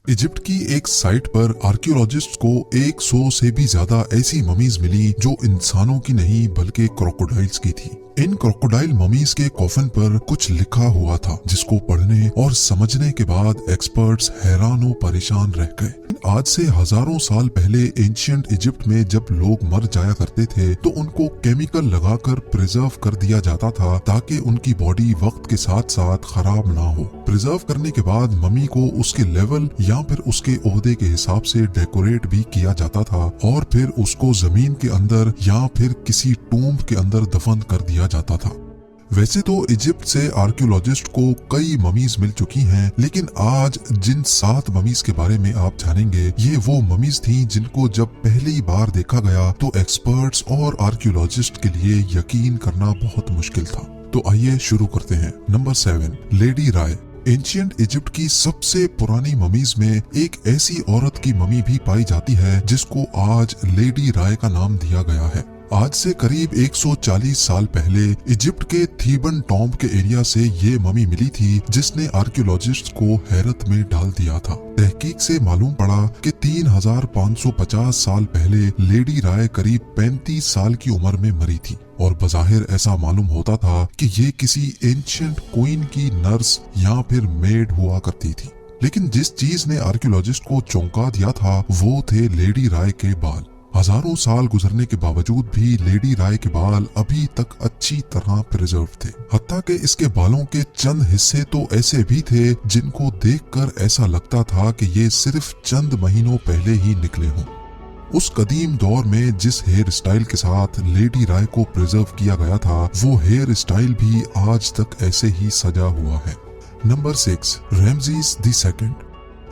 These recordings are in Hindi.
इजिप्ट की एक साइट पर आर्कियोलॉजिस्ट को 100 से भी ज्यादा ऐसी ममीज मिली जो इंसानों की नहीं बल्कि क्रोकोडाइल्स की थी। इन क्रोकोडाइल ममीज के कॉफिन पर कुछ लिखा हुआ था जिसको पढ़ने और समझने के बाद एक्सपर्ट्स हैरान और परेशान रह गए। आज से हजारों साल पहले एंशिएंट इजिप्ट में जब लोग मर जाया करते थे तो उनको केमिकल लगाकर प्रिजर्व कर दिया जाता था ताकि उनकी बॉडी वक्त के साथ साथ खराब ना हो। प्रिजर्व करने के बाद ममी को उसके लेवल या फिर उसके ओहदे के हिसाब से डेकोरेट भी किया जाता था और फिर उसको जमीन के अंदर या फिर किसी टूम्ब के अंदर दफन कर दिया जाता था। वैसे तो इजिप्ट से आर्कियोलॉजिस्ट को कई ममीज मिल चुकी हैं, लेकिन आज जिन 7 ममीज के बारे में आप जानेंगे ये वो ममीज थी जिनको जब पहली बार देखा गया तो एक्सपर्ट्स और आर्कियोलॉजिस्ट के लिए यकीन करना बहुत मुश्किल था। तो आइए शुरू करते हैं। नंबर 7, लेडी राय। एंशिएंट इजिप्ट की सबसे पुरानी ममीज में एक ऐसी औरत की ममी भी पाई जाती है जिसको आज लेडी राय का नाम दिया गया है। आज से करीब 140 साल पहले इजिप्ट के थीबन टॉम्ब के एरिया से ये ममी मिली थी जिसने आर्कियोलॉजिस्ट को हैरत में डाल दिया था। तहकीक से मालूम पड़ा कि 3550 साल पहले लेडी राय करीब 35 साल की उम्र में मरी थी और बज़ाहिर ऐसा मालूम होता था कि ये किसी एंशिएंट क्वीन की नर्स या फिर मेड हुआ करती थी। लेकिन जिस चीज ने आर्कियोलॉजिस्ट को चौंका दिया था वो थे लेडी राय के बाल। हजारों साल गुजरने के बावजूद भी लेडी राय के बाल अभी तक अच्छी तरह प्रिजर्व थे। हत्ता कि इसके बालों के चंद हिस्से तो ऐसे भी थे जिनको देखकर ऐसा लगता था कि ये सिर्फ चंद महीनों पहले ही निकले हों। उस कदीम दौर में जिस हेयर स्टाइल के साथ लेडी राय को प्रिजर्व किया गया था वो हेयर स्टाइल भी आज तक ऐसे ही सजा हुआ है। Number 6, Ramesses the second.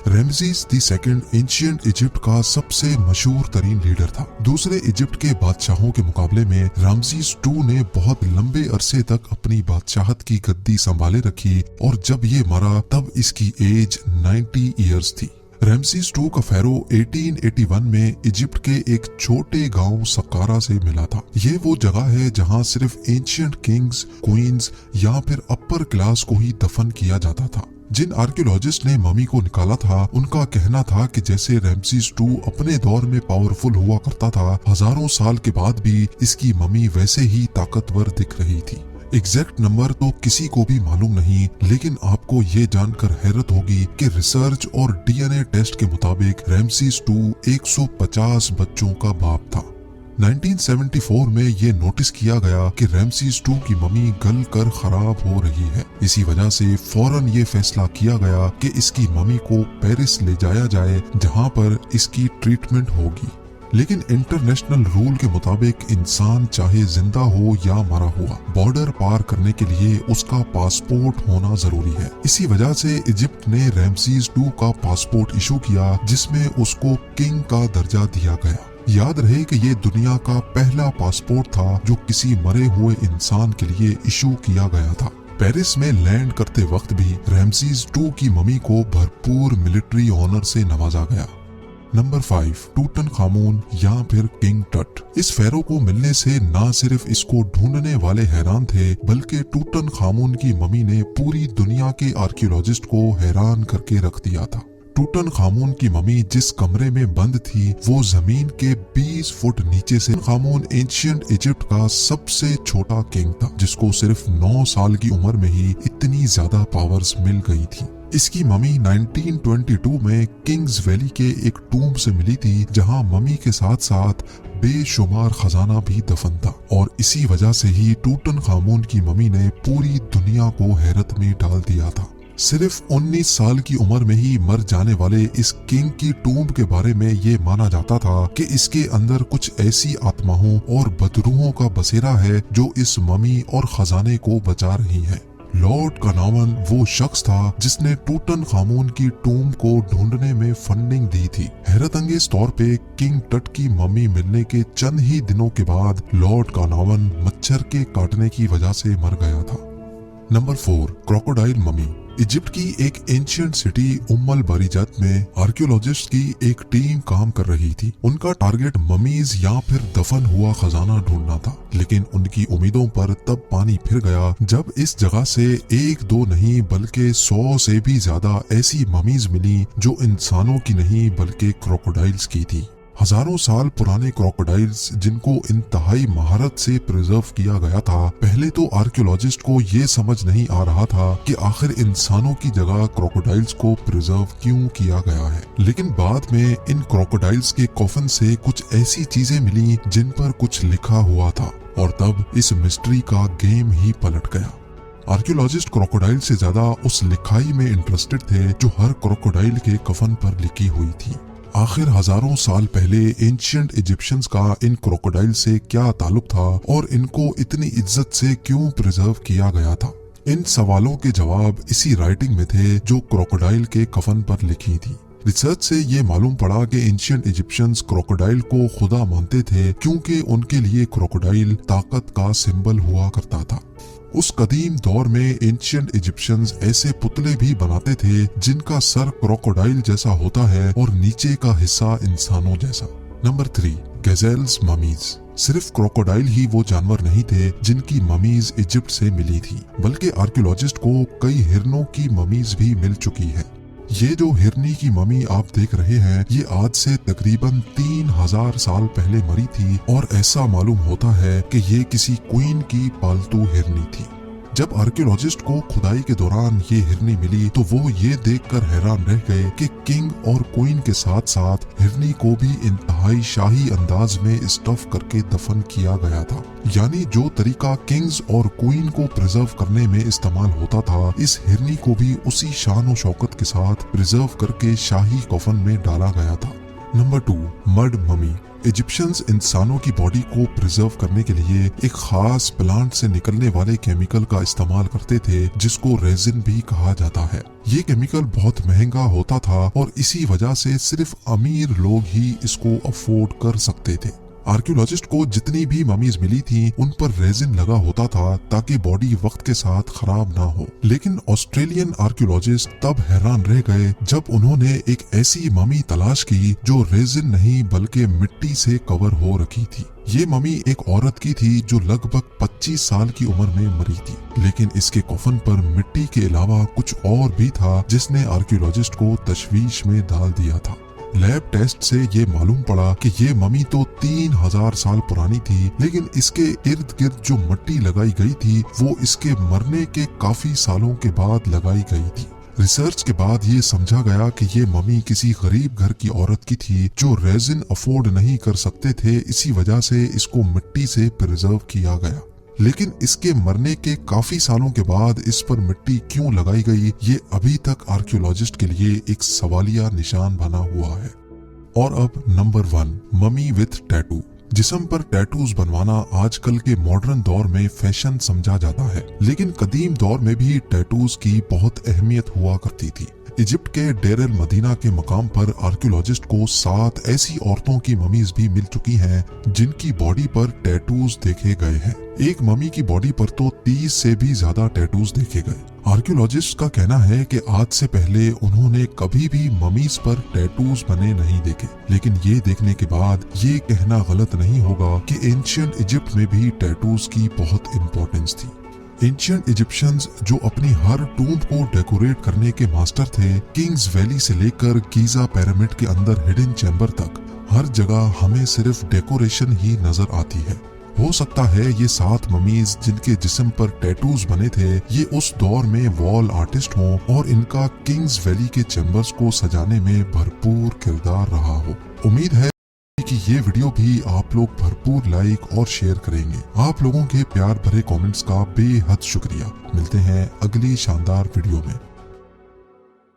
Ramesses the second ancient Egypt का सबसे मशहूर तरीन लीडर था। दूसरे इजिप्ट के बादशाहों के मुकाबले में रामज़ीस II ने बहुत लंबे अरसे तक अपनी बादशाहत की गद्दी संभाले रखी और जब ये मरा तब इसकी एज 90 इयर्स थी। रैमज़ीस II का फैरो 1881 में इजिप्ट के एक छोटे गांव सकारा से मिला था। ये वो जगह है जहां सिर्फ एंशिएंट किंग्स, क्वींस या फिर अपर क्लास को ही दफन किया जाता था। जिन आर्कियोलॉजिस्ट ने ममी को निकाला था उनका कहना था कि जैसे रैमज़ीस II अपने दौर में पावरफुल हुआ करता था, हजारों साल के बाद भी इसकी ममी वैसे ही ताकतवर दिख रही थी। एग्जैक्ट नंबर तो किसी को भी मालूम नहीं, लेकिन आपको ये जानकर हैरत होगी कि रिसर्च और डीएनए टेस्ट के मुताबिक रैमज़ीस II 150 बच्चों का बाप था। 1974 में ये नोटिस किया गया कि रैमज़ीस II की ममी गल कर खराब हो रही है। इसी वजह से फौरन ये फैसला किया गया कि इसकी ममी को पेरिस ले जाया जाए जहां पर इसकी ट्रीटमेंट होगी। लेकिन इंटरनेशनल रूल के मुताबिक इंसान चाहे जिंदा हो या मरा हुआ, बॉर्डर पार करने के लिए उसका पासपोर्ट होना जरूरी है। इसी वजह से इजिप्ट ने रैमज़ीस II का पासपोर्ट इशू किया जिसमें उसको किंग का दर्जा दिया गया। याद रहे कि ये दुनिया का पहला पासपोर्ट था जो किसी मरे हुए इंसान के लिए इशू किया गया था। पेरिस में लैंड करते वक्त भी रैमज़ीस II की ममी को भरपूर मिलिट्री ऑनर से नवाजा गया। नंबर 5, टूटनखामुन या फिर किंग टट। इस फेरो को मिलने से ना सिर्फ इसको ढूंढने वाले हैरान थे बल्कि टूटनखामुन की ममी ने पूरी दुनिया के आर्कियोलॉजिस्ट को हैरान करके रख दिया था। टूटनखामुन की ममी जिस कमरे में बंद थी वो जमीन के 20 फुट नीचे से। टूटनखामुन एंशिएंट इजिप्ट का सबसे छोटा किंग था जिसको सिर्फ 9 साल की उम्र में ही इतनी ज्यादा पावर्स मिल गई थी। इसकी ममी 1922 में किंग्स वैली के एक टूम्ब से मिली थी जहां ममी के साथ साथ बेशुमार खजाना भी दफन था और इसी वजह से ही टूटनखामुन की ममी ने पूरी दुनिया को हैरत में डाल दिया था। सिर्फ 19 साल की उम्र में ही मर जाने वाले इस किंग की टूम्ब के बारे में ये माना जाता था कि इसके अंदर कुछ ऐसी आत्माओं और बदरूहों का बसेरा है जो इस ममी और खजाने को बचा रही हैं। लॉर्ड कानावन वो शख्स था जिसने टूटनखामुन की टूम्ब को ढूंढने में फंडिंग दी थी। हैरतअंगेज तौर पे किंग टट की मम्मी मिलने के चंद ही दिनों के बाद लॉर्ड कानावन मच्छर के काटने की वजह से मर गया था। Number 4, crocodile mummy. इजिप्ट की एक एंशियंट सिटी उम्मल बरीजत में आर्कियोलॉजिस्ट की एक टीम काम कर रही थी। उनका टारगेट ममीज या फिर दफन हुआ खजाना ढूंढना था, लेकिन उनकी उम्मीदों पर तब पानी फिर गया जब इस जगह से एक दो नहीं बल्कि 100 से भी ज्यादा ऐसी ममीज मिली जो इंसानों की नहीं बल्कि क्रोकोडाइल्स की थी। हजारों साल पुराने क्रोकोडाइल्स जिनको इंतहाई महारत से प्रिजर्व किया गया था। पहले तो आर्कियोलॉजिस्ट को ये समझ नहीं आ रहा था कि आखिर इंसानों की जगह क्रोकोडाइल्स को प्रिजर्व क्यों किया गया है, लेकिन बाद में इन क्रोकोडाइल्स के कॉफन से कुछ ऐसी चीजें मिली जिन पर कुछ लिखा हुआ था और तब इस मिस्ट्री का गेम ही पलट गया। आर्कियोलॉजिस्ट क्रोकोडाइल से ज्यादा उस लिखाई में इंटरेस्टेड थे जो हर क्रोकोडाइल के कफन पर लिखी हुई थी। आखिर हजारों साल पहले एंशियंट इजिप्शियंस का इन क्रोकोडाइल से क्या ताल्लुक था और इनको इतनी इज्जत से क्यों प्रिजर्व किया गया था। इन सवालों के जवाब इसी राइटिंग में थे जो क्रोकोडाइल के कफन पर लिखी थी। रिसर्च से ये मालूम पड़ा कि एंशियंट इजिप्शियंस क्रोकोडाइल को खुदा मानते थे क्योंकि उनके लिए क्रोकोडाइल ताकत का सिंबल हुआ करता था। उस कदीम दौर में एंशियंट इजिप्शियंस ऐसे पुतले भी बनाते थे जिनका सर क्रोकोडाइल जैसा होता है और नीचे का हिस्सा इंसानों जैसा। Number 3, gazelles mummies. सिर्फ क्रोकोडाइल ही वो जानवर नहीं थे जिनकी ममीज इजिप्ट से मिली थी, बल्कि आर्कियोलॉजिस्ट को कई हिरनों की ममीज भी मिल चुकी है। ये जो हिरनी की ममी आप देख रहे हैं ये आज से तकरीबन 3000 साल पहले मरी थी और ऐसा मालूम होता है कि ये किसी क्वीन की पालतू हिरनी थी। जब आर्कियोलॉजिस्ट को खुदाई के दौरान ये हिरनी मिली तो वो ये देखकर हैरान रह गए कि किंग और क्वीन के साथ साथ हिरनी को भी इंतहाई शाही अंदाज में स्टफ करके दफन किया गया था। यानी जो तरीका किंग्स और क्वीन को प्रिजर्व करने में इस्तेमाल होता था, इस हिरनी को भी उसी शान और शौकत के साथ प्रिजर्व करके शाही कफन में डाला गया था। Number 2, mud mummy. इजिप्शियंस इंसानों की बॉडी को प्रिजर्व करने के लिए एक खास प्लांट से निकलने वाले केमिकल का इस्तेमाल करते थे जिसको रेजिन भी कहा जाता है। ये केमिकल बहुत महंगा होता था और इसी वजह से सिर्फ अमीर लोग ही इसको अफोर्ड कर सकते थे। आर्कियोलॉजिस्ट को जितनी भी ममीज मिली थी उन पर रेजिन लगा होता था ताकि बॉडी वक्त के साथ खराब ना हो। लेकिन ऑस्ट्रेलियन आर्कियोलॉजिस्ट तब हैरान रह गए जब उन्होंने एक ऐसी ममी तलाश की जो रेजिन नहीं बल्कि मिट्टी से कवर हो रखी थी। ये ममी एक औरत की थी जो लगभग 25 साल की उम्र में मरी थी, लेकिन इसके कफन पर मिट्टी के अलावा कुछ और भी था जिसने आर्कियोलॉजिस्ट को तशवीश में डाल दिया था। लैब टेस्ट से ये मालूम पड़ा कि ये ममी तो 3000 साल पुरानी थी, लेकिन इसके इर्द गिर्द जो मिट्टी लगाई गई थी वो इसके मरने के काफी सालों के बाद लगाई गई थी। रिसर्च के बाद ये समझा गया कि ये ममी किसी गरीब घर की औरत की थी जो रेजिन अफोर्ड नहीं कर सकते थे, इसी वजह से इसको मिट्टी से प्रिजर्व किया गया। लेकिन इसके मरने के काफी सालों के बाद इस पर मिट्टी क्यों लगाई गई ये अभी तक आर्कियोलॉजिस्ट के लिए एक सवालिया निशान बना हुआ है। और अब नंबर 1, ममी विथ टैटू। जिस्म पर टैटूज बनवाना आजकल के मॉडर्न दौर में फैशन समझा जाता है, लेकिन कदीम दौर में भी टैटूज की बहुत अहमियत हुआ करती थी। इजिप्ट के डेर अल मदीना के मकाम पर आर्कियोलॉजिस्ट को 7 ऐसी औरतों की ममीज भी मिल चुकी हैं जिनकी बॉडी पर टैटूज देखे गए हैं। एक ममी की बॉडी पर तो 30 से भी ज्यादा टैटूज देखे गए। आर्कियोलॉजिस्ट का कहना है कि आज से पहले उन्होंने कभी भी ममीज पर टैटूज बने नहीं देखे, लेकिन ये देखने के बाद ये कहना गलत नहीं होगा कि एंशियंट इजिप्ट में भी टैटूज की बहुत इंपॉर्टेंस थी। एंशियंट इजिप्शियंस जो अपनी हर टूम्ब को डेकोरेट करने के मास्टर थे, किंग्स वैली से लेकर गीजा पिरामिड के अंदर हिडन चैम्बर तक हर जगह हमें सिर्फ डेकोरेशन ही नजर आती है। हो सकता है ये 7 ममीज जिनके जिस्म पर टैटूज बने थे ये उस दौर में वॉल आर्टिस्ट हों और इनका किंग्स वैली के चैम्बर्स को सजाने में भरपूर किरदार रहा हो। उम्मीद है कि ये वीडियो भी आप लोग भरपूर लाइक और शेयर करेंगे। आप लोगों के प्यार भरे कमेंट्स का बेहद शुक्रिया। मिलते हैं अगली शानदार वीडियो में।